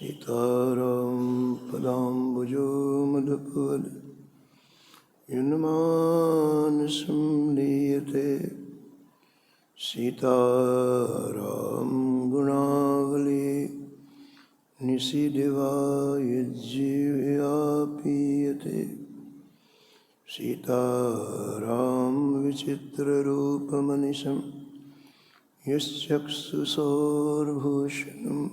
सीताराम पदाम्बुजो मधुपवद युन्मानसं लीयते सीताराम गुणावली निशिदिवा यज्जीवया पीयते सीताराम विचित्ररूपमनिशं यश्चक्षुषोर्भूषणम्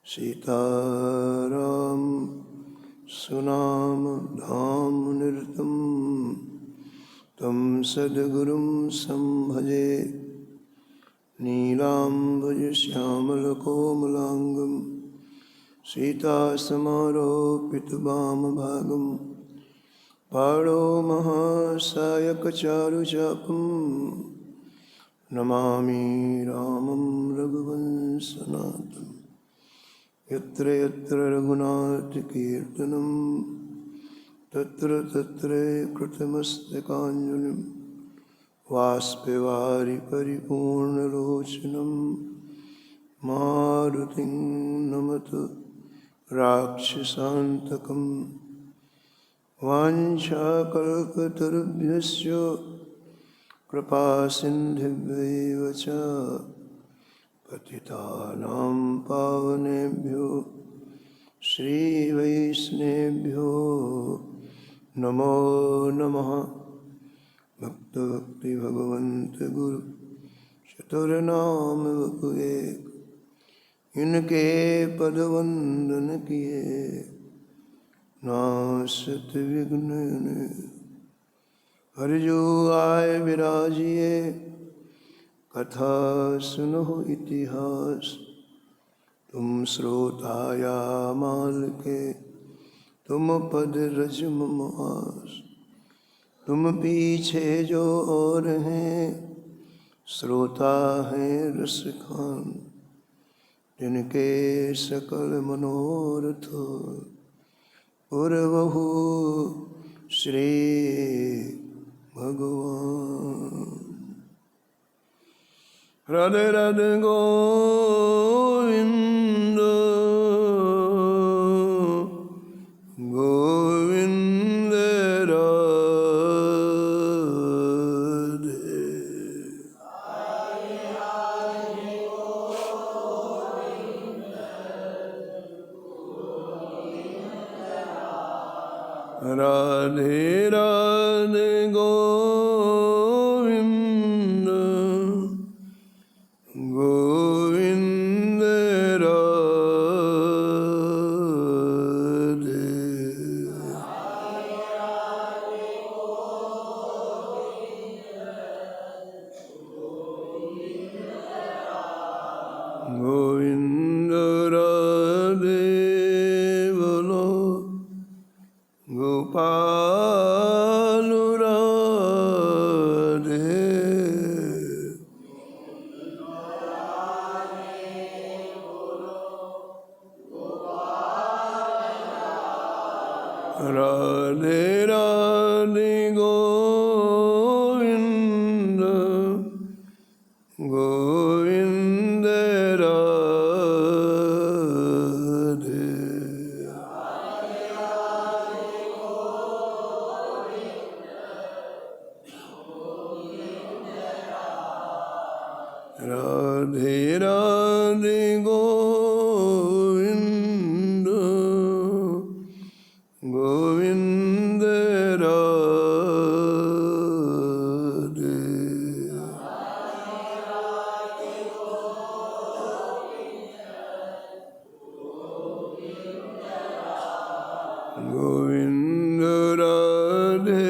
सीताराम सुनाम धाम निरतं तं सद्गुरुं संभजे नीलाम्बुजश्यामलकोमलाङ्गं सीतासमारोपितवामभागं पाणो महासायकचारुचापं नमामि रामं रघुवंशनाथम् यत्र यत्र रघुनाथकीर्तनं तत्र तत्र कृतमस्तकाञ्जलिं वाष्पवारि परिपूर्णलोचनं मारुतिं नमत राक्षसान्तकं वाञ्छाकल्पतरुभ्यश्च कृपासिन्धुभ्यैव च पतितानां पावनेभ्यो श्रीवैष्णवेभ्यो नमो नमः। भक्त भगवंत गुरु चतुर्नाम वपुए इनके पदवंदन किए नासत विघ्न हरिजो आय विराजिए कथा सुनो इतिहास तुम श्रोताया माल के तुम पद रज मम आस तुम पीछे जो और हैं श्रोता हैं रस खान जिनके सकल मनोरथ पुरवहु श्री भगवान। राधे राधे गोविंद गोविंद राधे राधे राधे गोविंद गोविंद राधे गोविंद राधे बोलो गोपाल राधे राधे राधे गोविंद गोविंद राधे राधे राधे गोविंद गोविंद राधे गोविंद राधे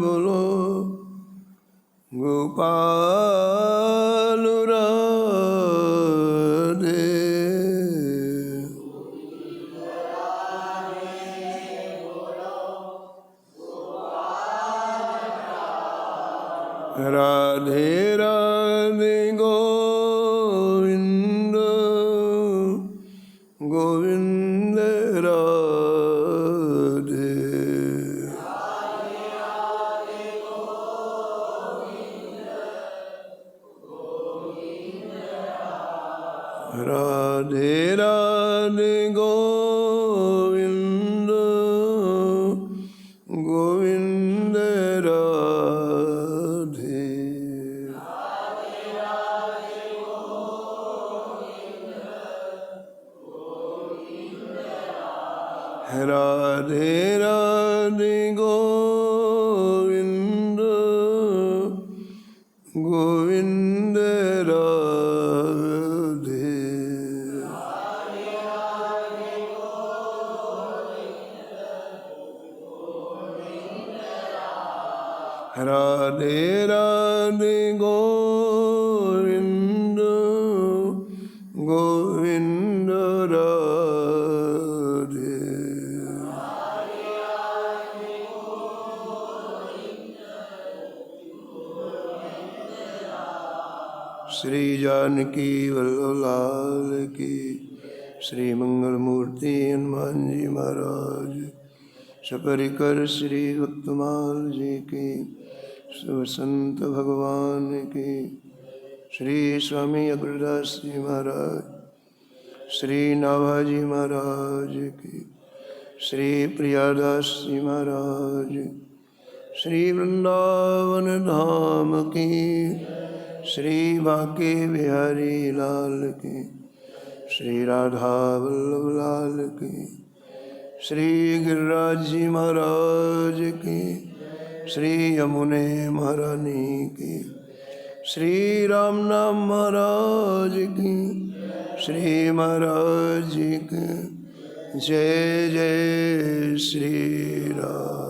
बोलो गोपाल राधे राधे राधे गोविंद गोविंद राधे राधे राधे राधे गोविंद गोविंद राधे। राधे राधे गोविंद गोविंद राधे। राधे राधे गोविंद गोविंद राधे। श्री जानकी वल्लभ लाल की। श्री मंगल मूर्ति हनुमान जी महाराज सपरिकर श्री भक्तमाल जी की। सब संत भगवान की। श्री स्वामी अग्रदास जी महाराज, श्री नाभाजी महाराज की। श्री प्रियादास जी महाराज, श्री वृंदावन धाम की। श्री बांके बिहारी लाल की। श्री राधा वल्लभ लाल की। श्री गिरिराज जी महाराज की। श्री यमुने महारानी की। श्री राम नाम महाराज की। श्री महाराज जी की जय जय श्री राम।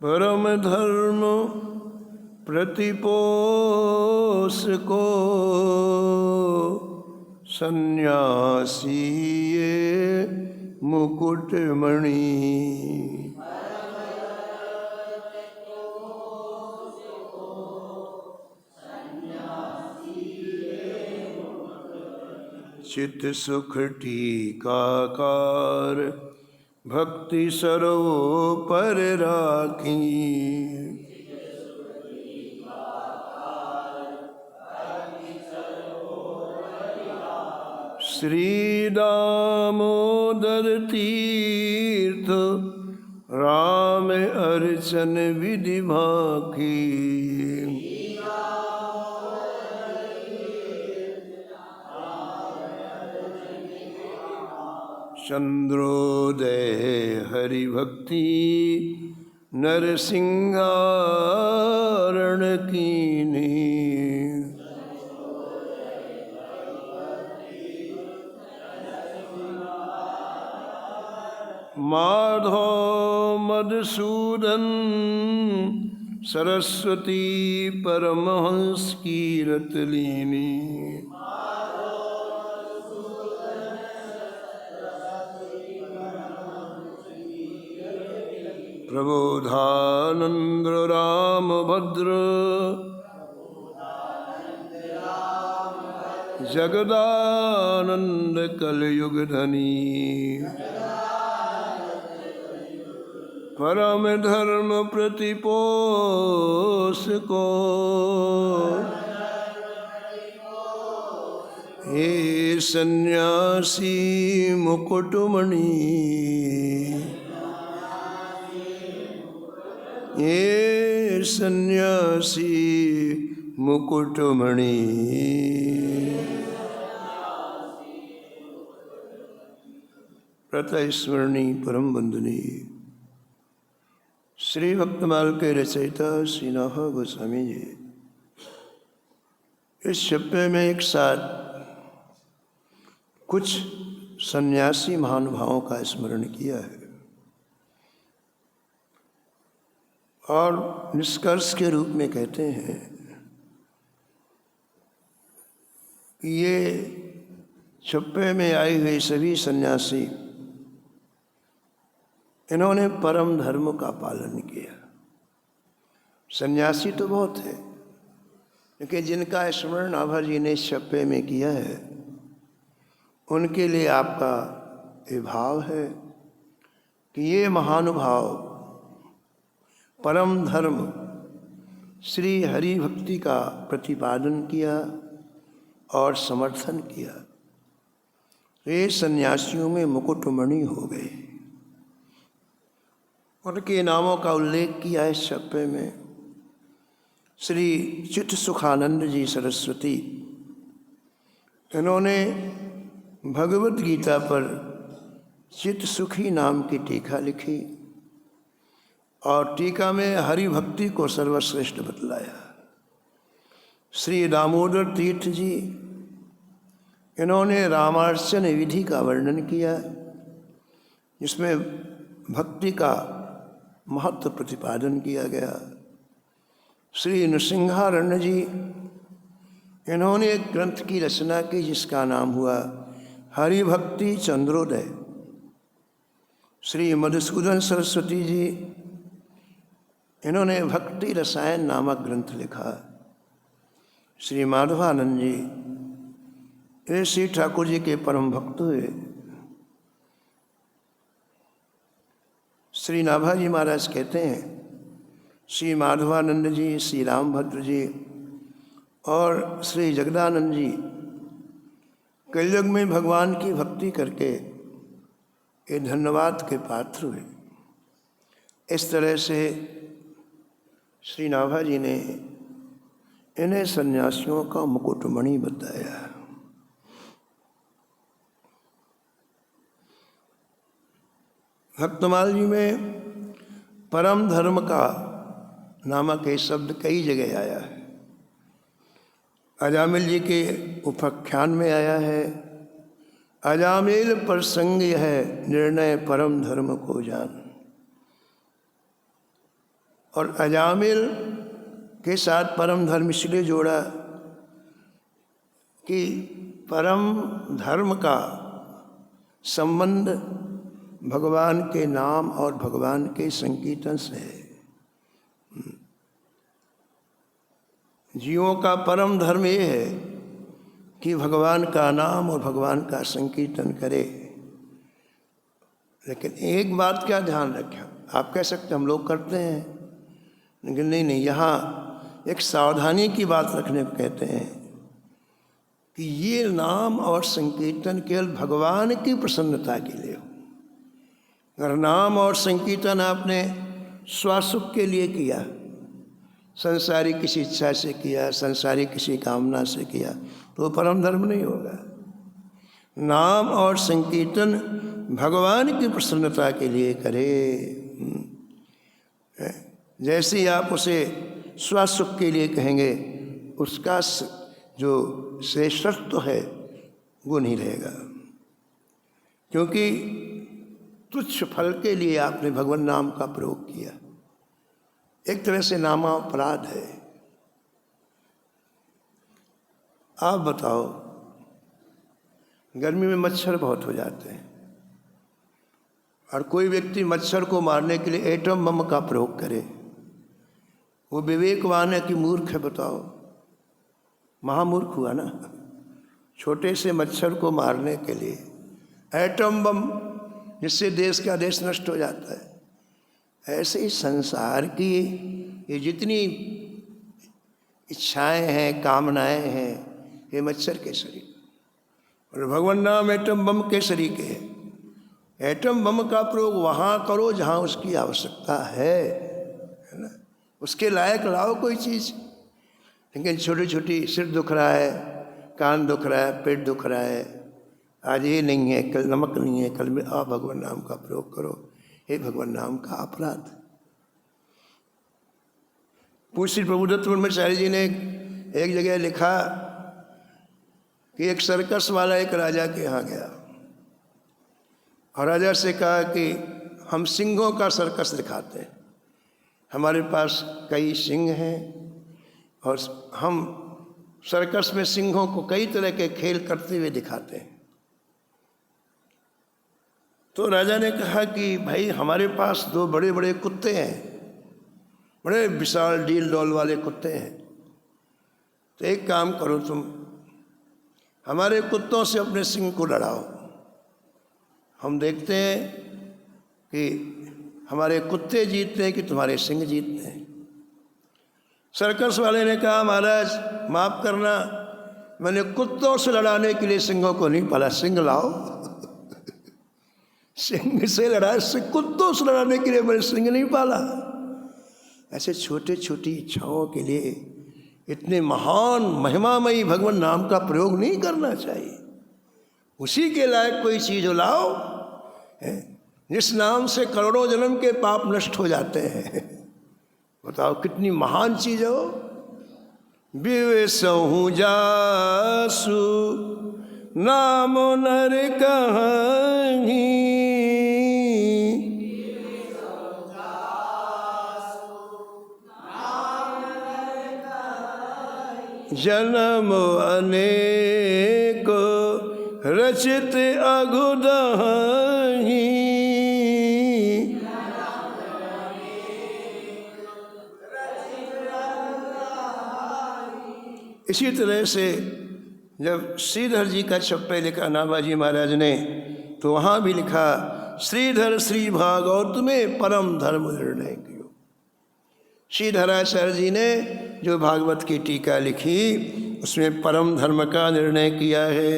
परम धर्म प्रतिपोष को सन्यासी ये मुकुटमणि। चित सुख टीकाकार भक्ति सरोपर राखी। श्री दामोदर तीर्थ राम अर्चन विधि भाखी। चंद्रोदय हरि भक्ति नरसिंहारण कीनी। माधव मधुसूदन सरस्वती परमहंस कीरत लीनी। प्रबोधानंद राम भद्र जगदानंद कलयुग धनी। परम धर्म प्रतिपोष को हे सन्यासी मुकुटमणि। ये सन्यासी मुकुटमणि। प्रतः स्मरणी परम बंदनी श्री भक्तमाल के रचयिता श्री नाथ गोस्वामी जी इस छप्पे में एक साथ कुछ सन्यासी महानुभावों का स्मरण किया है और निष्कर्ष के रूप में कहते हैं कि ये छप्पे में आए हुए सभी सन्यासी इन्होंने परम धर्म का पालन किया। सन्यासी तो बहुत है, लेकिन जिनका स्मरण आभा जी ने इस छप्पे में किया है उनके लिए आपका ये भाव है कि ये महानुभाव परम धर्म श्री हरि भक्ति का प्रतिपादन किया और समर्थन किया। वे सन्यासियों में मुकुटमणि हो गए। उनके नामों का उल्लेख किया है इस छप्पे में। श्री चित्त सुखानंद जी सरस्वती, इन्होंने भगवत गीता पर चित्त सुखी नाम की टीका लिखी और टीका में हरि भक्ति को सर्वश्रेष्ठ बतलाया। श्री दामोदर तीर्थ जी, इन्होंने रामार्चन विधि का वर्णन किया, जिसमें भक्ति का महत्व प्रतिपादन किया गया। श्री नृसिंहारण्य जी, इन्होंने एक ग्रंथ की रचना की जिसका नाम हुआ हरि भक्ति चंद्रोदय। श्री मधुसूदन सरस्वती जी, इन्होंने भक्ति रसायन नामक ग्रंथ लिखा। श्री माधवानंद जी, ये श्री ठाकुर जी के परम भक्त हुए। श्री नाभाजी महाराज कहते हैं, श्री माधवानंद जी, श्री रामभद्र जी और श्री जगदानंद जी कलयुग में भगवान की भक्ति करके ये धन्यवाद के पात्र हुए। इस तरह से श्री नाभाजी ने इन्हें सन्यासियों का मुकुटमणि बताया। भक्तमाल जी में परम धर्म का नामक ये शब्द कई जगह आया है। अजामिल जी के उपाख्यान में आया है, अजामिल प्रसंग है निर्णय परम धर्म को जान। और अजामिल के साथ परम धर्म इसलिए जोड़ा कि परम धर्म का संबंध भगवान के नाम और भगवान के संकीर्तन से है। जीवों का परम धर्म ये है कि भगवान का नाम और भगवान का संकीर्तन करे। लेकिन एक बात क्या ध्यान रखें, आप कह सकते हम लोग करते हैं, लेकिन नहीं, यहाँ एक सावधानी की बात रखने को कहते हैं कि ये नाम और संकीर्तन केवल भगवान की प्रसन्नता के लिए हो। अगर नाम और संकीर्तन आपने स्वसुख के लिए किया, संसारी किसी इच्छा से किया, संसारी किसी कामना से किया, तो परम धर्म नहीं होगा। नाम और संकीर्तन भगवान की प्रसन्नता के लिए करे। जैसे ही आप उसे स्वसुख के लिए कहेंगे, उसका जो श्रेष्ठत्व है वो नहीं रहेगा, क्योंकि तुच्छ फल के लिए आपने भगवान नाम का प्रयोग किया। एक तरह से नामापराध है। आप बताओ, गर्मी में मच्छर बहुत हो जाते हैं और कोई व्यक्ति मच्छर को मारने के लिए एटम बम का प्रयोग करे, वो विवेकवान है कि मूर्ख है? बताओ, महामूर्ख हुआ ना। छोटे से मच्छर को मारने के लिए एटम बम, जिससे देश का देश नष्ट हो जाता है। ऐसे ही संसार की ये जितनी इच्छाएं हैं, कामनाएं हैं, ये मच्छर के सरीखे। और भगवान नाम एटम बम के सरीखे है। एटम बम का प्रयोग वहाँ करो जहाँ उसकी आवश्यकता है ना, उसके लायक लाओ कोई चीज़। लेकिन छोटी छोटी सिर दुख रहा है, कान दुख रहा है, पेट दुख रहा है, आज ये नहीं है, कल नमक नहीं है, कल में भगवान नाम का प्रयोग करो। हे भगवान नाम का अपराध। पूज्य श्री प्रभुदत्त ब्रह्मचारी जी ने एक जगह लिखा कि एक सर्कस वाला एक राजा के यहाँ गया और राजा से कहा कि हम सिंहों का सर्कस दिखाते हैं, हमारे पास कई सिंह हैं और हम सर्कस में सिंहों को कई तरह के खेल करते हुए दिखाते हैं। तो राजा ने कहा कि भाई हमारे पास दो बड़े बड़े कुत्ते हैं, बड़े विशाल डील डोल वाले कुत्ते हैं, तो एक काम करो, तुम हमारे कुत्तों से अपने सिंह को लड़ाओ, हम देखते हैं कि हमारे कुत्ते जीतते हैं कि तुम्हारे सिंह जीतते हैं। सर्कस वाले ने कहा महाराज माफ़ करना, मैंने कुत्तों से लड़ाने के लिए सिंहों को नहीं पाला, सिंह लाओ। सिंह से लड़ा, से कुत्तों से लड़ाने के लिए मैंने सिंह नहीं पाला। ऐसे छोटे छोटी इच्छाओं के लिए इतने महान महिमामयी भगवान नाम का प्रयोग नहीं करना चाहिए। उसी के लायक कोई चीज़ लाओ जिस नाम से करोड़ों जन्म के पाप नष्ट हो जाते हैं। बताओ कितनी महान चीज़ हो। बिवसहु जासु नाम नर कहीं, जन्म अनेक रचित अघुदहि। इसी तरह से जब श्रीधर जी का चप्पे लिखा नाभाजी महाराज ने, तो वहाँ भी लिखा श्रीधर श्री भागवत में परम धर्म निर्णय कियो। श्रीधराचार्य जी ने जो भागवत की टीका लिखी उसमें परम धर्म का निर्णय किया है।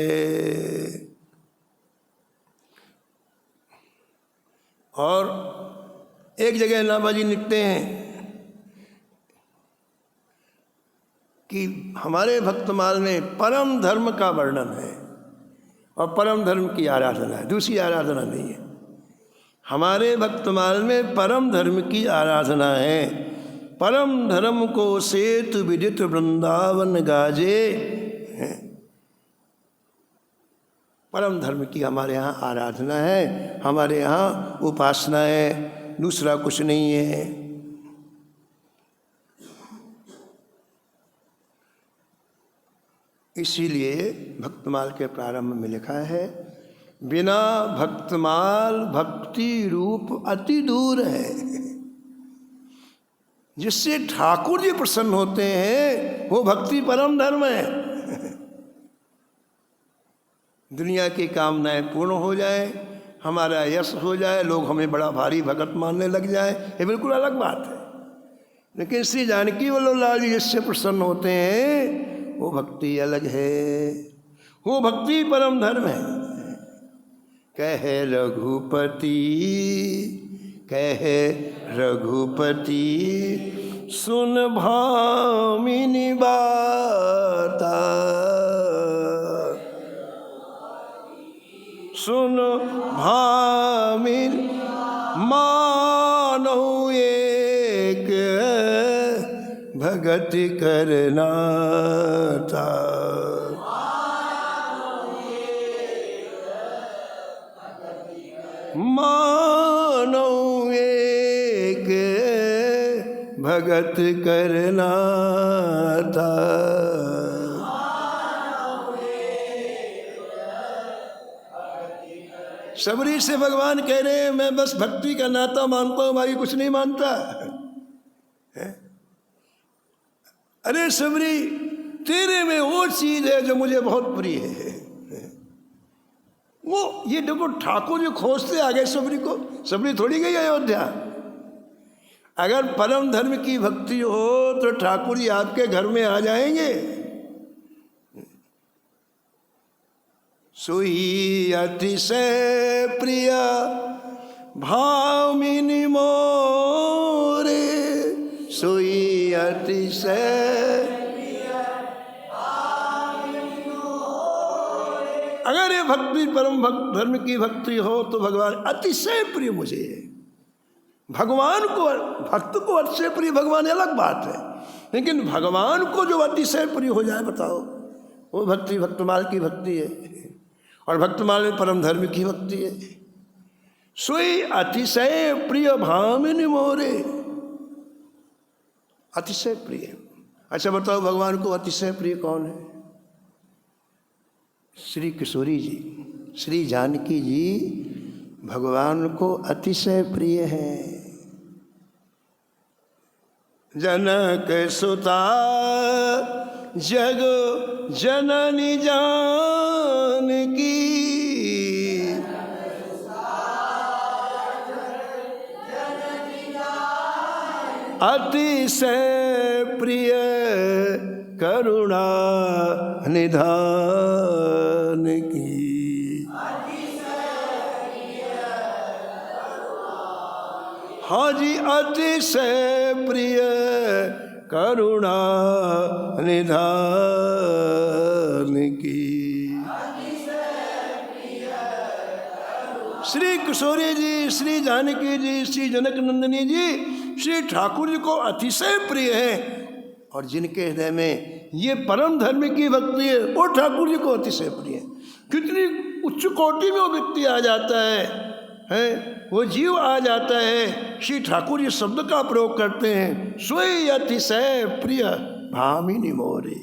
और एक जगह नाभाजी लिखते हैं कि हमारे भक्तमाल में परम धर्म का वर्णन है और परम धर्म की आराधना है, दूसरी आराधना नहीं है। हमारे भक्तमाल में परम धर्म की आराधना है। परम धर्म को सेतु विदित वृंदावन गाजे। परम धर्म की हमारे यहाँ आराधना है, हमारे यहाँ उपासना है, दूसरा कुछ नहीं है। इसीलिए भक्तमाल के प्रारंभ में लिखा है, बिना भक्तमाल भक्ति रूप अति दूर है। जिससे ठाकुर जी प्रसन्न होते हैं वो भक्ति परम धर्म है। दुनिया की कामनाएं पूर्ण हो जाए, हमारा यश हो जाए, लोग हमें बड़ा भारी भगत मानने लग जाए, ये बिल्कुल अलग बात है। लेकिन श्री जानकी वल्लभ जी जिससे प्रसन्न होते हैं वो भक्ति अलग है, वो भक्ति परम धर्म है। कहे रघुपति कहे रघुपति सुन भामिनी बाता, सुन भामिनी मानो एक भगति करना था। मानो एक भगत करना था। सबरी से भगवान कह रहे हैं मैं बस भक्ति का नाता मानता हूं, बाकी कुछ नहीं मानता है? अरे सबरी, तेरे में वो चीज है जो मुझे बहुत प्रिय है। वो ये देखो ठाकुर जी खोजते आ गए सबरी को, सबरी थोड़ी गई अयोध्या। अगर परम धर्म की भक्ति हो तो ठाकुर जी आपके घर में आ जाएंगे। सोई अतिशय प्रिय भामिनी मोरे, सोई अतिशय। अगर ये भक्ति परम धर्म की भक्ति हो तो भगवान अतिशय प्रिय मुझे है। भगवान को, भक्त को अतिशय प्रिय भगवान अलग बात है, लेकिन भगवान को जो अतिशय प्रिय हो जाए बताओ, वो भक्ति भक्तमाल की भक्ति है। और भक्तमाल में परम धर्म की भक्ति है। सोई अतिशय प्रिय भामिनी मोरे, अतिशय प्रिय। अच्छा बताओ भगवान को अतिशय प्रिय कौन है? श्री किशोरी जी, श्री जानकी जी भगवान को अतिशय प्रिय है। जनक सुता जग जननी जानकी, अतिशय प्रिय करुणा निधान की। हाँ जी, अतिशय प्रिय करुणा निधान की। श्री किशोरी जी, श्री जानकी जी, श्री जनक नंदिनी जी श्री ठाकुर जी को अतिशय प्रिय है, और जिनके हृदय में ये परम धर्म की भक्ति है वो ठाकुर जी को अतिशय प्रिय है। कितनी उच्च कोटि में वो व्यक्ति आ जाता है वो जीव आ जाता है। श्री ठाकुर जी शब्द का प्रयोग करते हैं, सोई अतिशय प्रिय भामिनी मोरे।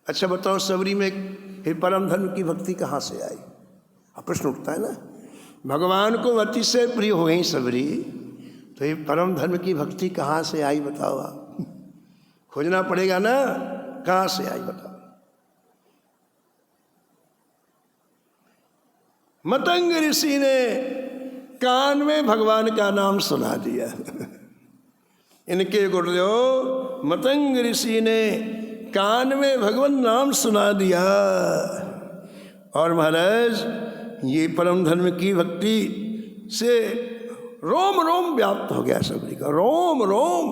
अच्छा बताओ, सबरी में परम धर्म की भक्ति कहाँ से आई? अब प्रश्न उठता है ना, भगवान को अतिशय प्रिय हो गई सबरी, तो ये परम धर्म की भक्ति कहाँ से आई बताओ आप? खोजना पड़ेगा ना, कहाँ से आई बताओ। मतंग ऋषि ने कान में भगवान का नाम सुना दिया। इनके गुरुदेव मतंग ऋषि ने कान में भगवान नाम सुना दिया, और महाराज ये परम धर्म की भक्ति से रोम रोम व्याप्त हो गया सबरी का, रोम रोम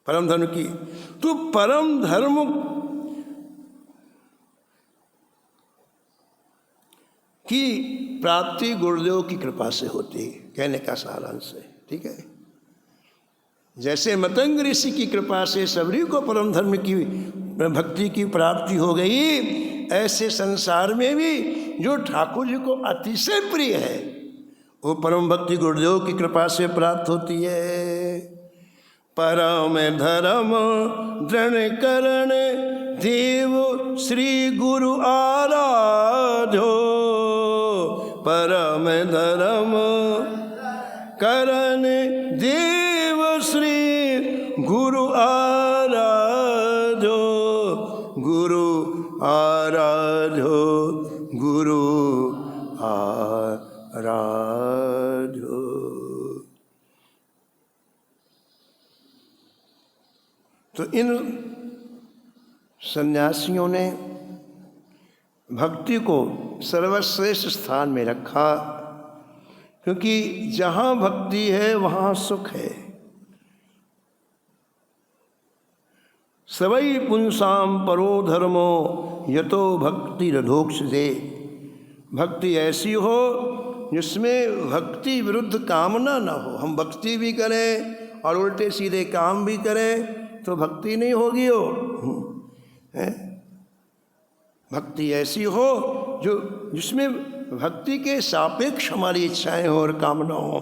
परम धर्म की। तो परम धर्म की प्राप्ति गुरुदेव की कृपा से होती है, कहने का सारांश है। ठीक है, जैसे मतंग ऋषि की कृपा से सबरी को परम धर्म की भक्ति की प्राप्ति हो गई, ऐसे संसार में भी जो ठाकुर जी को अतिशय प्रिय है वो परम भक्ति गुरुदेव की कृपा से प्राप्त होती है। परम धर्म दृढ़ करण देव श्री गुरु आराधो, परम धर्म करण देव श्री गुरु आराधो, गुरु आराधो, गुरु आराधो। तो इन सन्यासियों ने भक्ति को सर्वश्रेष्ठ स्थान में रखा, क्योंकि जहाँ भक्ति है वहाँ सुख है। सवै पुंसाम परो धर्मो यतो भक्ति रधोक्षते। भक्ति ऐसी हो जिसमें भक्ति विरुद्ध कामना न हो। हम भक्ति भी करें और उल्टे सीधे काम भी करें तो भक्ति नहीं होगी हो। भक्ति ऐसी हो जो जिसमें भक्ति के सापेक्ष हमारी इच्छाएं हो और कामना हो।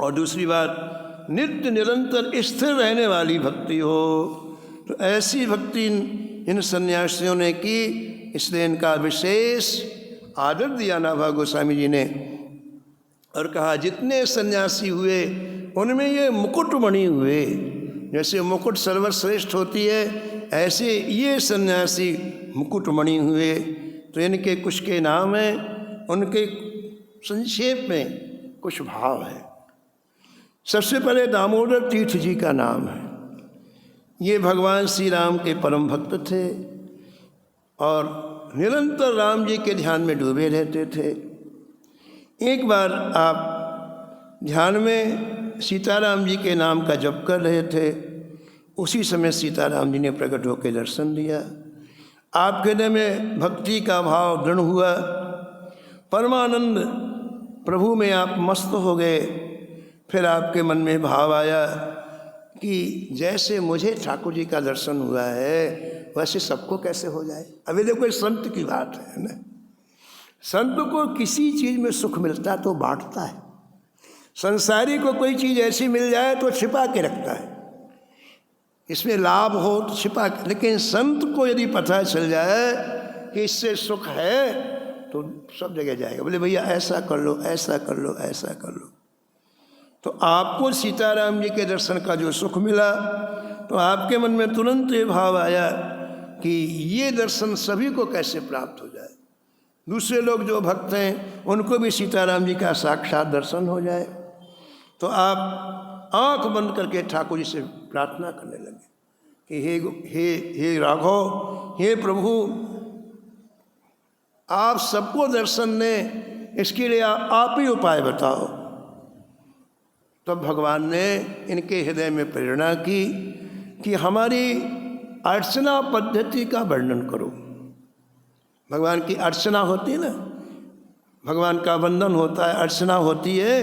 और दूसरी बात, नित्य निरंतर स्थिर रहने वाली भक्ति हो। तो ऐसी भक्ति इन सन्यासियों ने की, इसलिए इनका विशेष आदर दिया नाभा गोस्वामी जी ने और कहा जितने सन्यासी हुए उनमें ये मुकुटमणि हुए। जैसे मुकुट सर्वश्रेष्ठ होती है, ऐसे ये सन्यासी मुकुटमणि हुए। तो इनके कुछ के नाम हैं, उनके संक्षेप में कुछ भाव है। सबसे पहले दामोदर तीर्थ जी का नाम है। ये भगवान श्री राम के परम भक्त थे और निरंतर राम जी के ध्यान में डूबे रहते थे। एक बार आप ध्यान में सीताराम जी के नाम का जप कर रहे थे, उसी समय सीताराम जी ने प्रकट होकर दर्शन दिया। आपके हृदय में भक्ति का भाव दृढ़ हुआ, परमानंद प्रभु में आप मस्त हो गए। फिर आपके मन में भाव आया कि जैसे मुझे ठाकुर जी का दर्शन हुआ है वैसे सबको कैसे हो जाए। अभी देखो संत की बात है ना, संत को किसी चीज़ में सुख मिलता तो बांटता है। संसारी को कोई चीज़ ऐसी मिल जाए तो छिपा के रखता है, इसमें लाभ हो तो छिपा के। लेकिन संत को यदि पता चल जाए कि इससे सुख है तो सब जगह जाएगा, बोले भैया ऐसा कर लो, ऐसा कर लो, ऐसा कर लो। तो आपको सीताराम जी के दर्शन का जो सुख मिला तो आपके मन में तुरंत ये भाव आया कि ये दर्शन सभी को कैसे प्राप्त हो जाए। दूसरे लोग जो भक्त हैं उनको भी सीताराम जी का साक्षात दर्शन हो जाए, तो आप आंख बंद करके ठाकुर जी से प्रार्थना करने लगे कि हे राघव, हे प्रभु, आप सबको दर्शन दें, इसके लिए आप ही उपाय बताओ। तब भगवान ने इनके हृदय में प्रेरणा की कि हमारी अर्चना पद्धति का वर्णन करो। भगवान की अर्चना होती है ना, भगवान का वंदन होता है, अर्चना होती है,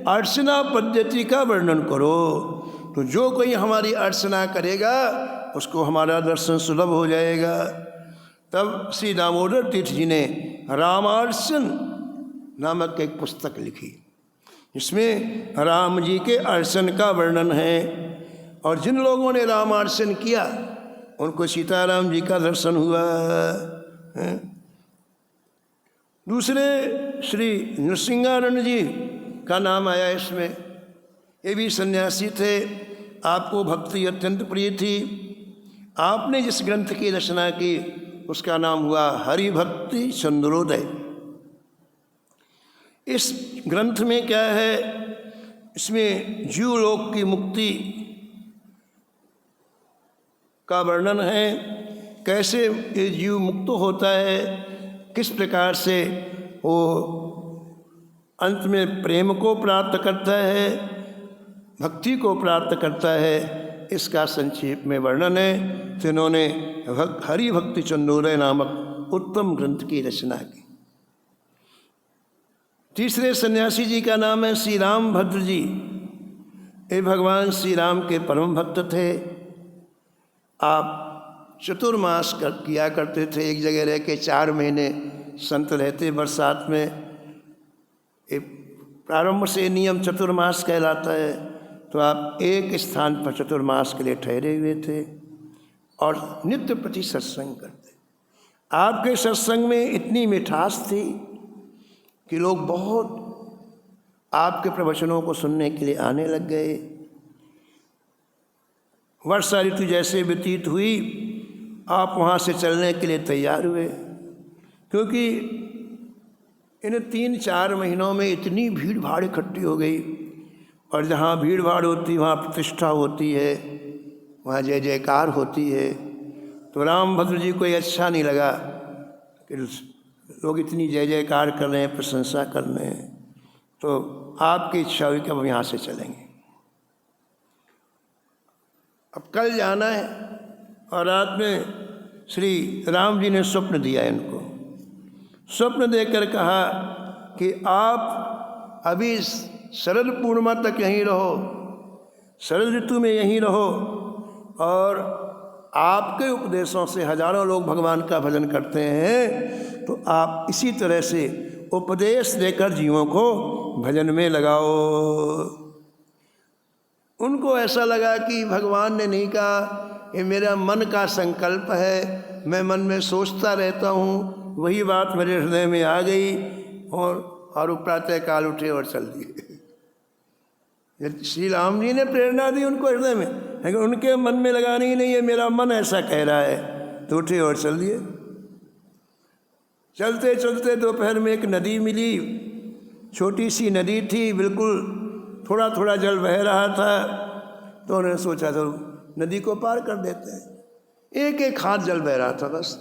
अर्चना पद्धति का वर्णन करो। तो जो कोई हमारी अर्चना करेगा उसको हमारा दर्शन सुलभ हो जाएगा। तब श्री दामोदर तीर्थ जी ने रामार्चन नामक एक पुस्तक लिखी, इसमें राम जी के अर्चन का वर्णन है, और जिन लोगों ने रामार्चन किया उनको सीताराम जी का दर्शन हुआ। दूसरे श्री नृसिंहारण जी का नाम आया इसमें। ये भी सन्यासी थे, आपको भक्ति अत्यंत प्रिय थी। आपने जिस ग्रंथ की रचना की उसका नाम हुआ हरि भक्ति चंद्रोदय। इस ग्रंथ में क्या है, इसमें जीव लोक की मुक्ति का वर्णन है, कैसे ये जीव मुक्त होता है, किस प्रकार से वो अंत में प्रेम को प्राप्त करता है, भक्ति को प्राप्त करता है, इसका संक्षेप में वर्णन है। तो इन्होंने हरि भक्ति चंद्रोदय नामक उत्तम ग्रंथ की रचना की। तीसरे सन्यासी जी का नाम है श्री राम भद्र जी। ये भगवान श्री राम के परम भक्त थे। आप चतुर्मास किया करते थे, एक जगह रह के 4 महीने संत रहते बरसात में। एक प्रारंभ से नियम चतुर्मास कहलाता है, तो आप एक स्थान पर चतुर्मास के लिए ठहरे हुए थे और नित्य प्रति सत्संग करते। आपके सत्संग में इतनी मिठास थी कि लोग बहुत आपके प्रवचनों को सुनने के लिए आने लग गए। वर्षा ऋतु जैसे व्यतीत हुई, आप वहाँ से चलने के लिए तैयार हुए, क्योंकि इन 3-4 महीनों में इतनी भीड़ भाड़ इकट्ठी हो गई, और जहाँ भीड़ भाड़ होती वहाँ प्रतिष्ठा होती है, वहाँ जय जयकार होती है। तो रामभद्र जी को ये अच्छा नहीं लगा कि लोग इतनी जय जयकार कर रहे हैं, प्रशंसा कर रहे हैं, तो आपकी इच्छा हुई कि अब यहाँ से चलेंगे, अब कल जाना है। और रात में श्री राम जी ने स्वप्न दिया इनको। स्वप्न देकर कहा कि आप अभी शरद पूर्णिमा तक यहीं रहो, शरद ऋतु में यहीं रहो, और आपके उपदेशों से हजारों लोग भगवान का भजन करते हैं, तो आप इसी तरह से उपदेश देकर जीवों को भजन में लगाओ। उनको ऐसा लगा कि भगवान ने नहीं कहा, ये मेरा मन का संकल्प है, मैं मन में सोचता रहता हूँ, वही बात मेरे हृदय में आ गई, और प्रातः काल उठे और चल दिए। श्री राम जी ने प्रेरणा दी उनको हृदय में, लेकिन उनके मन में लगानी ही नहीं है, मेरा मन ऐसा कह रहा है, तो उठे और चल दिए। चलते चलते दोपहर में एक नदी मिली, छोटी सी नदी थी, बिल्कुल थोड़ा थोड़ा जल बह रहा था। तो उन्होंने सोचा तो नदी को पार कर देते हैं, एक एक हाथ जल बह रहा था बस।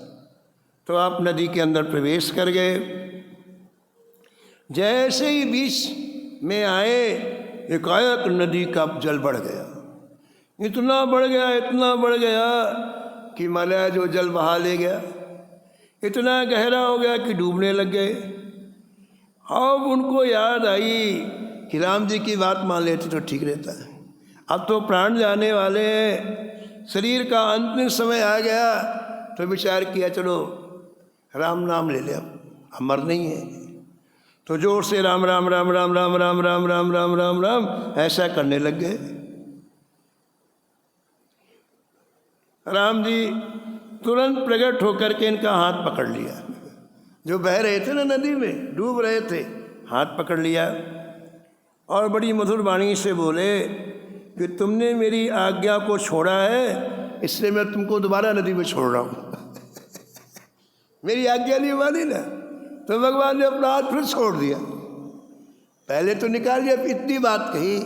तो आप नदी के अंदर प्रवेश कर गए। जैसे ही बीच में आए, एकाएक नदी का जल बढ़ गया, इतना बढ़ गया, इतना बढ़ गया कि हिमालय जो जल बहा ले गया, इतना गहरा हो गया कि डूबने लग गए। अब उनको याद आई कि राम जी की बात मान लेते तो ठीक रहता है, अब तो प्राण जाने वाले हैं, शरीर का अंतिम समय आ गया। तो विचार किया चलो राम नाम ले ले, अब मर नहीं है। तो जोर से राम राम राम राम राम राम राम राम राम राम राम ऐसा करने लग गए। राम जी तुरंत प्रकट होकर के इनका हाथ पकड़ लिया, जो बह रहे थे ना नदी में, डूब रहे थे, हाथ पकड़ लिया और बड़ी मधुर वाणी से बोले कि तुमने मेरी आज्ञा को छोड़ा है, इसलिए मैं तुमको दोबारा नदी में छोड़ रहा हूँ। मेरी आज्ञा नहीं मानी ना, तो भगवान ने अपना हाथ फिर छोड़ दिया। पहले तो निकाल दिया, इतनी बात कही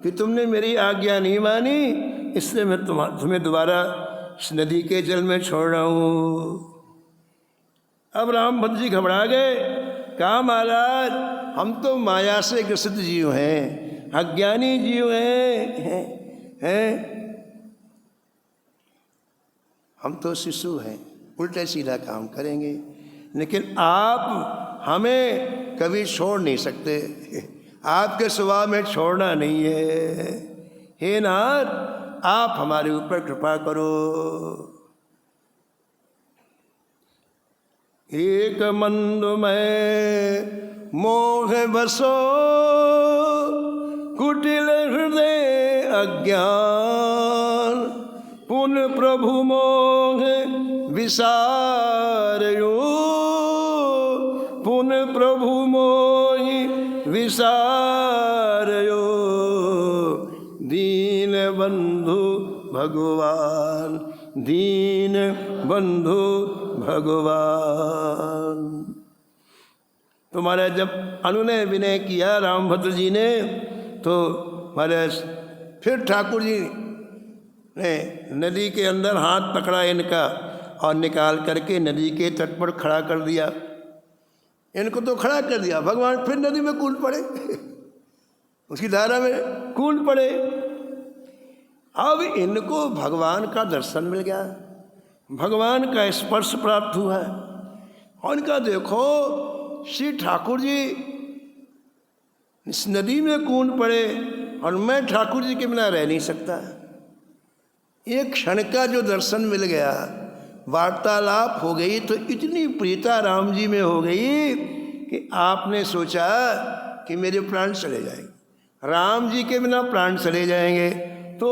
कि तुमने मेरी आज्ञा नहीं मानी, इसलिए मैं तुम्हें दोबारा इस नदी के जल में छोड़ रहा हूँ। अब रामभद्र जी घबरा गए, कहा महाराज हम तो माया से ग्रसित जीव हैं, अज्ञानी जीव हैं, हम तो शिशु हैं, उल्टा सीधा काम करेंगे, लेकिन आप हमें कभी छोड़ नहीं सकते, आपके स्वभाव में छोड़ना नहीं है। हे नाथ, आप हमारे ऊपर कृपा करो। एक मंदमय मोह बसो, कुटिल हृदय अज्ञान, पुन प्रभु मोह विसारयो, पुन प्रभु मोह विसारयो, दीन बंधु भगवान, दीन बंधु भगवान। तुम्हारा जब अनुनय विनय किया रामभद्र जी ने, तो महाराज फिर ठाकुर जी ने नदी के अंदर हाथ पकड़ा इनका और निकाल करके नदी के तट पर खड़ा कर दिया। इनको तो खड़ा कर दिया, भगवान फिर नदी में कूद पड़े, उसकी धारा में कूद पड़े। अब इनको भगवान का दर्शन मिल गया, भगवान का स्पर्श प्राप्त हुआ है। और इनका देखो श्री ठाकुर जी इस नदी में कूद पड़े और मैं ठाकुर जी के बिना रह नहीं सकता। एक क्षण का जो दर्शन मिल गया, वार्तालाप हो गई, तो इतनी प्रीता राम जी में हो गई कि आपने सोचा कि मेरे प्राण चले जाएंगे, राम जी के बिना प्राण चले जाएंगे। तो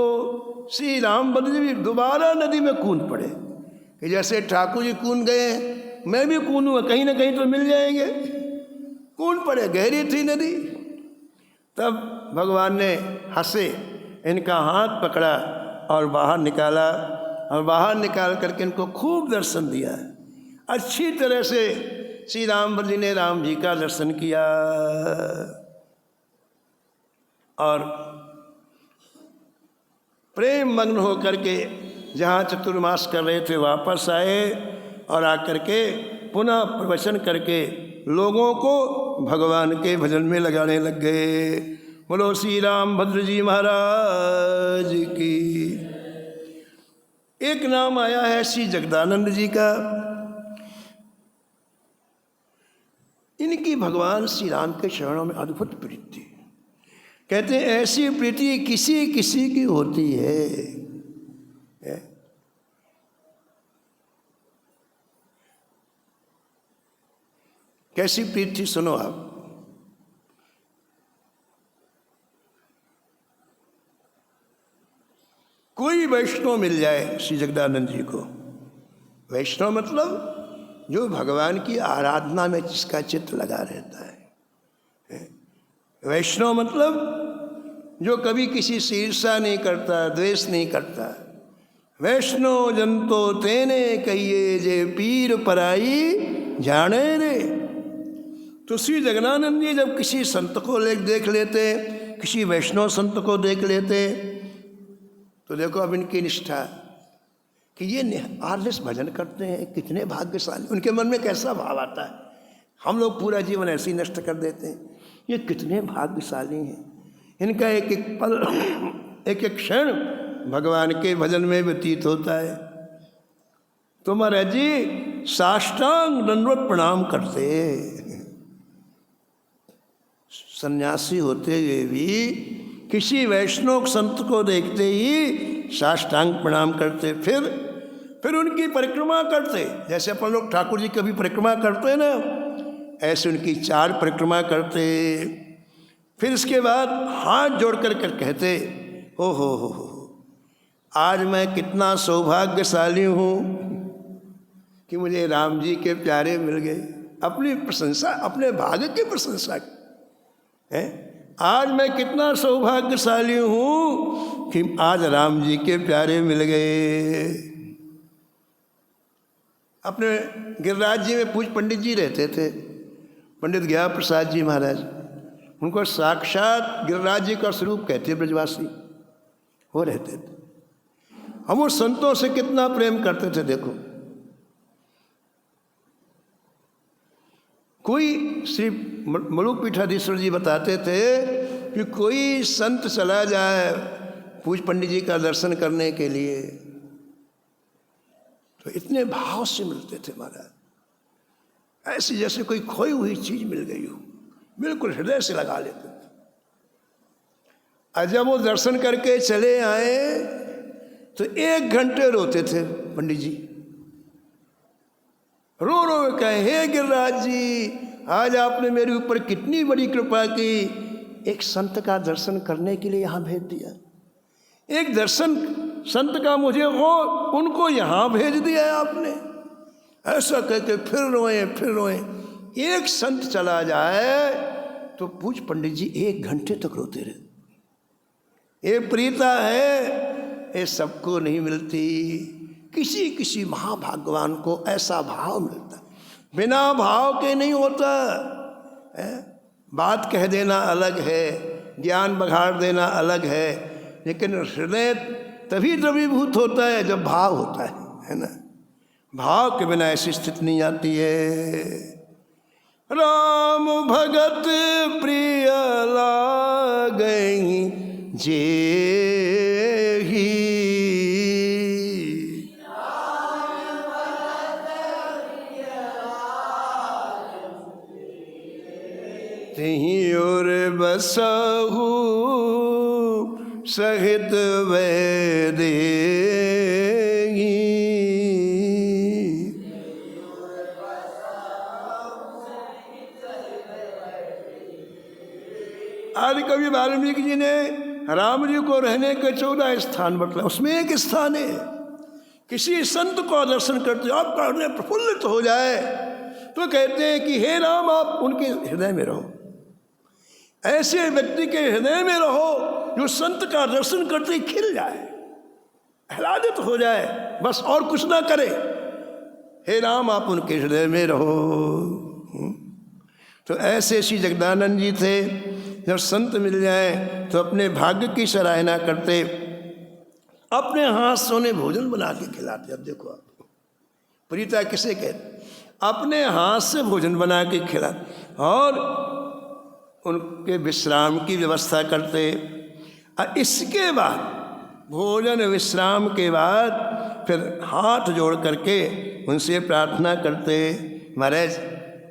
श्री रामभद्र जी भी दोबारा नदी में कूद पड़े कि जैसे ठाकुर जी कूद गए मैं भी कूदूँगा, कहीं ना कहीं तो मिल जाएंगे। कूद पड़े, गहरी थी नदी। तब भगवान ने हंसे, इनका हाथ पकड़ा और बाहर निकाला, और बाहर निकाल करके इनको खूब दर्शन दिया। अच्छी तरह से श्री रामभद्र जी ने राम जी का दर्शन किया और प्रेम मग्न होकर के जहाँ चतुर्मास कर रहे थे वापस आए और आकर के पुनः प्रवचन करके लोगों को भगवान के भजन में लगाने लग गए। बोलो श्री रामभद्र जी महाराज की। एक नाम आया है श्री जगदानंद जी का। इनकी भगवान श्री राम के चरणों में अद्भुत प्रीति, कहते हैं ऐसी प्रीति किसी किसी की होती है। कैसी प्रीति सुनो आप। कोई वैष्णव मिल जाए श्री जगदानंद जी को, वैष्णव मतलब जो भगवान की आराधना में जिसका चित्त लगा रहता है। वैष्णव मतलब जो कभी किसी से ईर्षा नहीं करता, द्वेष नहीं करता। वैष्णव जन तो तेने कहिए जे पीर पराई जाने रे। तो श्री जगदानंद जी जब किसी संत को देख लेते, किसी वैष्णव संत को देख लेते, तो देखो अब इनकी निष्ठा कि ये आर्यस भजन करते हैं, कितने भाग्यशाली। उनके मन में कैसा भाव आता है, हम लोग पूरा जीवन ऐसे ही नष्ट कर देते हैं, ये कितने भाग्यशाली हैं। इनका एक एक पल, एक एक क्षण भगवान के भजन में व्यतीत होता है। तो महाराज जी साष्टांग दंडवत प्रणाम करते, सन्यासी होते हुए भी किसी वैष्णव संत को देखते ही साष्टांग प्रणाम करते, फिर उनकी परिक्रमा करते। जैसे अपन लोग ठाकुर जी की कभी परिक्रमा करते हैं ना, ऐसे उनकी 4 परिक्रमा करते। फिर इसके बाद हाथ जोड़ कर कहते, ओ हो आज मैं कितना सौभाग्यशाली हूँ कि मुझे राम जी के प्यारे मिल गए। अपनी प्रशंसा, अपने भाग्य की प्रशंसा है। आज मैं कितना सौभाग्यशाली हूँ कि आज राम जी के प्यारे मिल गए। अपने गिरिराज जी में पूज्य पंडित जी रहते थे, पंडित गया प्रसाद जी महाराज, उनको साक्षात गिरिराज जी का स्वरूप कहते ब्रजवासी वो रहते थे। हम उस संतों से कितना प्रेम करते थे देखो। कोई श्री मलुकपीठाधीश्वर जी बताते थे कि कोई संत चला जाए पूज पंडित जी का दर्शन करने के लिए तो इतने भाव से मिलते थे महाराज, ऐसी जैसे कोई खोई हुई चीज मिल गई हो, बिल्कुल हृदय से लगा लेते थे। और जब वो दर्शन करके चले आए तो 1 घंटे रोते थे पंडित जी, रो रो कहे हे गिरिराज जी आज आपने मेरे ऊपर कितनी बड़ी कृपा की, एक संत का दर्शन करने के लिए यहाँ भेज दिया, एक दर्शन संत का मुझे हो उनको यहाँ भेज दिया आपने। ऐसा कहते फिर रोए। एक संत चला जाए तो पूज पंडित जी 1 घंटे तक रोते रहे। ये प्रीता है, ये सबको नहीं मिलती, किसी किसी महाभाग्यवान को ऐसा भाव मिलता, बिना भाव के नहीं होता है। बात कह देना अलग है, ज्ञान बघाड़ देना अलग है, लेकिन हृदय तभी द्रवीभूत होता है जब भाव होता है ना। भाव के बिना ऐसी स्थिति नहीं आती है। राम भगत प्रिय लागई जे ही, तिहि और बसहु सहित वैदेही। आदि कवि वाल्मीकि जी ने राम जी को रहने के 14 स्थान बतलाए, उसमें एक स्थान है किसी संत को दर्शन करते आपका हृदय प्रफुल्लित हो जाए तो कहते हैं कि हे राम आप उनके हृदय में रहो, ऐसे व्यक्ति के हृदय में रहो जो संत का दर्शन करते ही खिल जाए, आह्लादित हो जाए, बस और कुछ ना करे। हे राम आप उनके हृदय में रहो। तो ऐसे श्री जगदानंद जी थे, जब संत मिल जाए तो अपने भाग्य की सराहना करते, अपने हाथ से उन्हें भोजन बना के खिलाते। अब देखो आप प्रीता किसे कहते, अपने हाथ से भोजन बना के खिलाते और उनके विश्राम की व्यवस्था करते। और इसके बाद भोजन विश्राम के बाद फिर हाथ जोड़ करके उनसे प्रार्थना करते, महाराज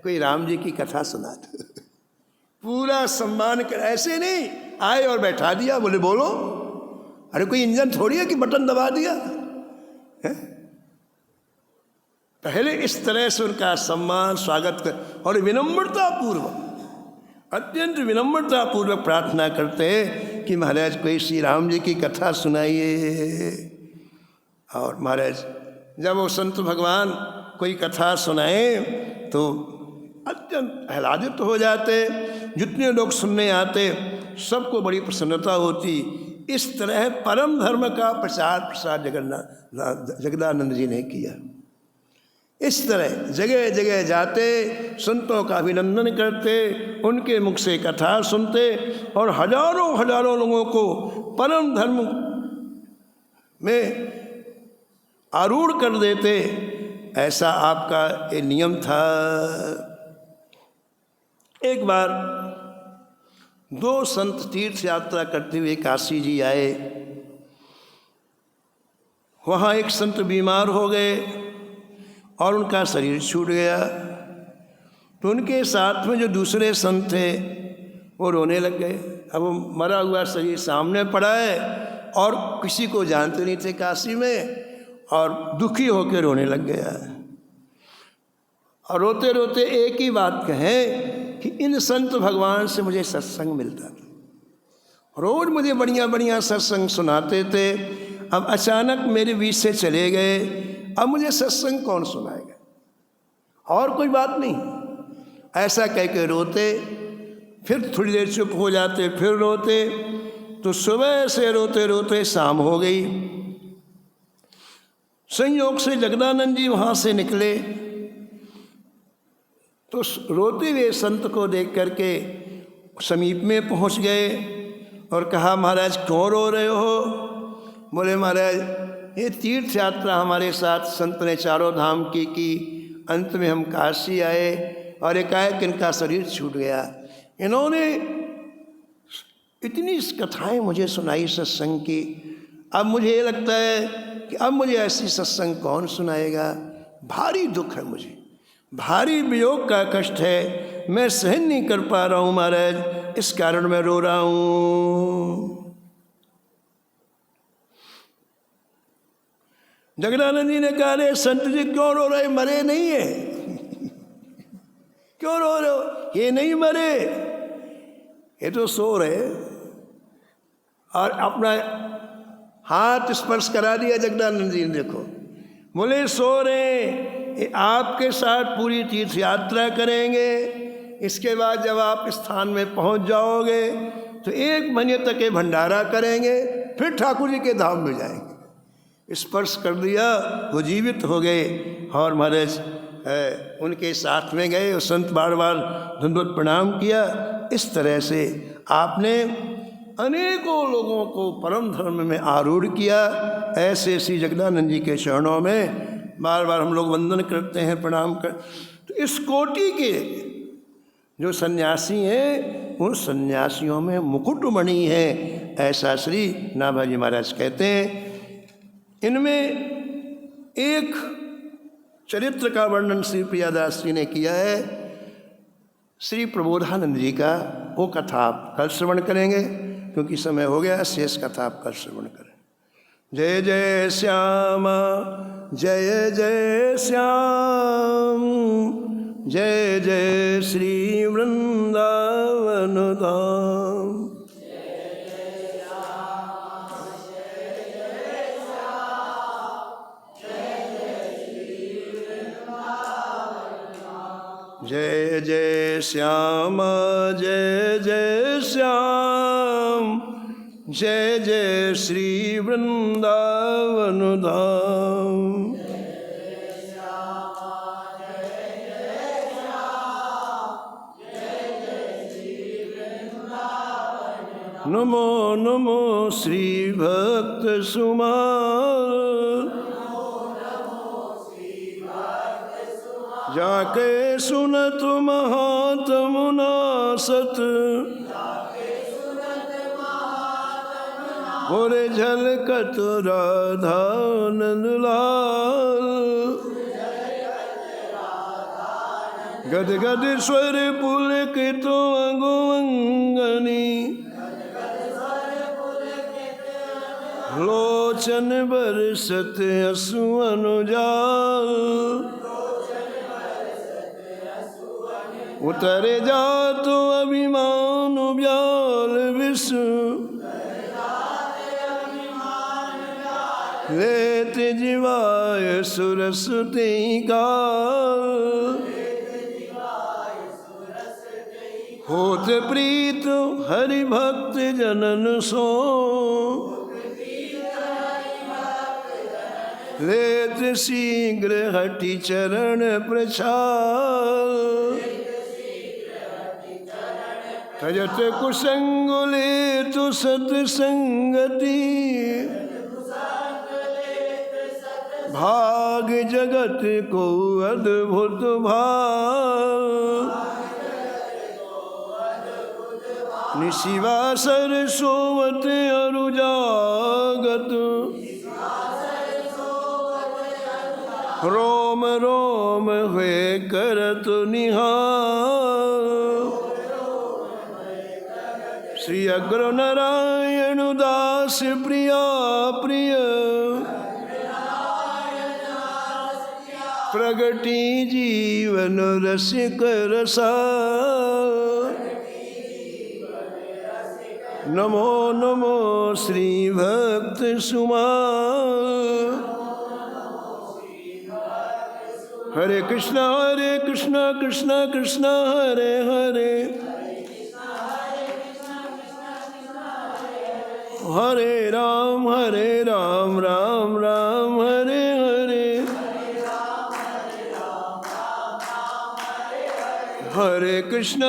कोई राम जी की कथा सुनाते। पूरा सम्मान कर, ऐसे नहीं आए और बैठा दिया, बोले बोलो, अरे कोई इंजन थोड़ी है कि बटन दबा दिया है? पहले इस तरह से उनका सम्मान स्वागत कर और विनम्रता पूर्वक, अत्यंत विनम्रता पूर्वक प्रार्थना करते कि महाराज कोई श्री राम जी की कथा सुनाइए। और महाराज जब वो संत भगवान कोई कथा सुनाए तो अत्यंत आह्लादित हो जाते, जितने लोग सुनने आते सबको बड़ी प्रसन्नता होती। इस तरह परम धर्म का प्रचार प्रसार जगदानंद जी ने किया। इस तरह जगह जगह जाते, संतों का अभिनंदन करते, उनके मुख से कथा सुनते और हजारों हजारों लोगों को परम धर्म में आरूढ़ कर देते। ऐसा आपका ये नियम था। एक बार 2 संत तीर्थ यात्रा करते हुए काशी जी आए। वहाँ एक संत बीमार हो गए और उनका शरीर छूट गया। तो उनके साथ में जो दूसरे संत थे वो रोने लग गए। अब वो मरा हुआ शरीर सामने पड़ा है और किसी को जानते नहीं थे काशी में, और दुखी होकर रोने लग गया। और रोते रोते एक ही बात कहें कि इन संत भगवान से मुझे सत्संग मिलता था, रोज मुझे बढ़िया बढ़िया सत्संग सुनाते थे, अब अचानक मेरे बीच से चले गए, अब मुझे सत्संग कौन सुनाएगा, और कोई बात नहीं। ऐसा कह के रोते, फिर थोड़ी देर चुप हो जाते, फिर रोते। तो सुबह से रोते रोते शाम हो गई। संयोग से जगदानंद जी वहाँ से निकले। तो रोते हुए संत को देख करके समीप में पहुंच गए और कहा, महाराज क्यों रो रहे हो? बोले, महाराज ये तीर्थ यात्रा हमारे साथ संत ने चारों धाम की अंत में हम काशी आए और एकाएक इनका शरीर छूट गया। इन्होंने इतनी कथाएं मुझे सुनाई सत्संग की, अब मुझे ये लगता है कि अब मुझे ऐसी सत्संग कौन सुनाएगा। भारी दुख है, मुझे भारी वियोग का कष्ट है, मैं सहन नहीं कर पा रहा हूँ महाराज, इस कारण मैं रो रहा हूँ। जगदानंद जी ने कहा, अरे संत जी क्यों रो रहे, मरे नहीं है क्यों रो रहे हो? ये नहीं मरे, ये तो सो रहे। और अपना हाथ स्पर्श करा दिया जगदानंद जी ने, देखो बोले सो रहे, आपके साथ पूरी तीर्थ यात्रा करेंगे। इसके बाद जब आप स्थान में पहुंच जाओगे तो 1 महीने तक ये भंडारा करेंगे, फिर ठाकुर जी के धाम में जाएंगे। स्पर्श कर दिया, वो जीवित हो गए और महाराज उनके साथ में गए और संत बार बार दंडवत प्रणाम किया। इस तरह से आपने अनेकों लोगों को परम धर्म में आरूढ़ किया। ऐसे श्री जगदानंद जी के चरणों में बार बार हम लोग वंदन करते हैं, प्रणाम कर। तो इस कोटि के जो सन्यासी हैं, उन सन्यासियों में मुकुटमणि है, ऐसा श्री नाभाजी महाराज कहते हैं। इनमें एक चरित्र का वर्णन श्री प्रियादास जी ने किया है, श्री प्रबोधानंद जी का। वो कथा आप कल श्रवण करेंगे, क्योंकि समय हो गया, शेष कथा आप कल श्रवण करें। जय जय श्याम जय जय श्याम, जय जय श्री वृंदावन धाम। जय जय श्याम जय जय श्याम, जय जय श्री वृंदावन धाम। नमो नमो श्री भक्त सुमार, जाके सुनत महात्मुना सत, बोरे झलकत राधा नंदलाल। गद गद स्वर पुलकित अंगोअंगनी, लोचन बरसत असु अनुजाल। उतरे जा तो अभिमान ब्याल विषु, लेत जीवाय सुरसते काल। होत प्रीत हरि भक्त जनन सो, लेत शीघ्र हटि चरण प्रछाल। तजत कुसंग लेत सतसंगति, भाग जगत को अद्भुत भाव। निशिवासर सोवत अरु जागत, रोम रोम हुए करत निहाल। श्री अग्र नारायण दास प्रिया प्रिय, प्रगति जीवन रसिक रसा। नमो नमो श्री भक्त सुमार। हरे कृष्णा कृष्णा कृष्णा हरे हरे, हरे राम राम राम हरे हरे। कृष्ण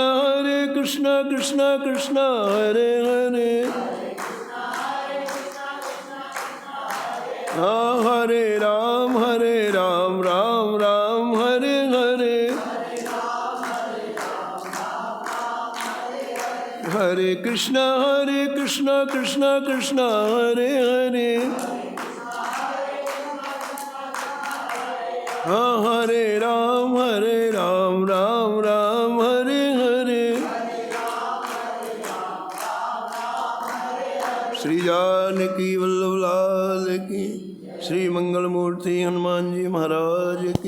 कृष्ण कृष्ण हरे हरे, हाँ हरे राम राम राम हरे हरे, हरे कृष्ण कृष्ण कृष्ण हरे हरे, हाँ हरे राम राम राम हरे हरे। श्री जानकी वल्लभ लाल की, श्री मंगल मूर्ति हनुमान जी महाराज की।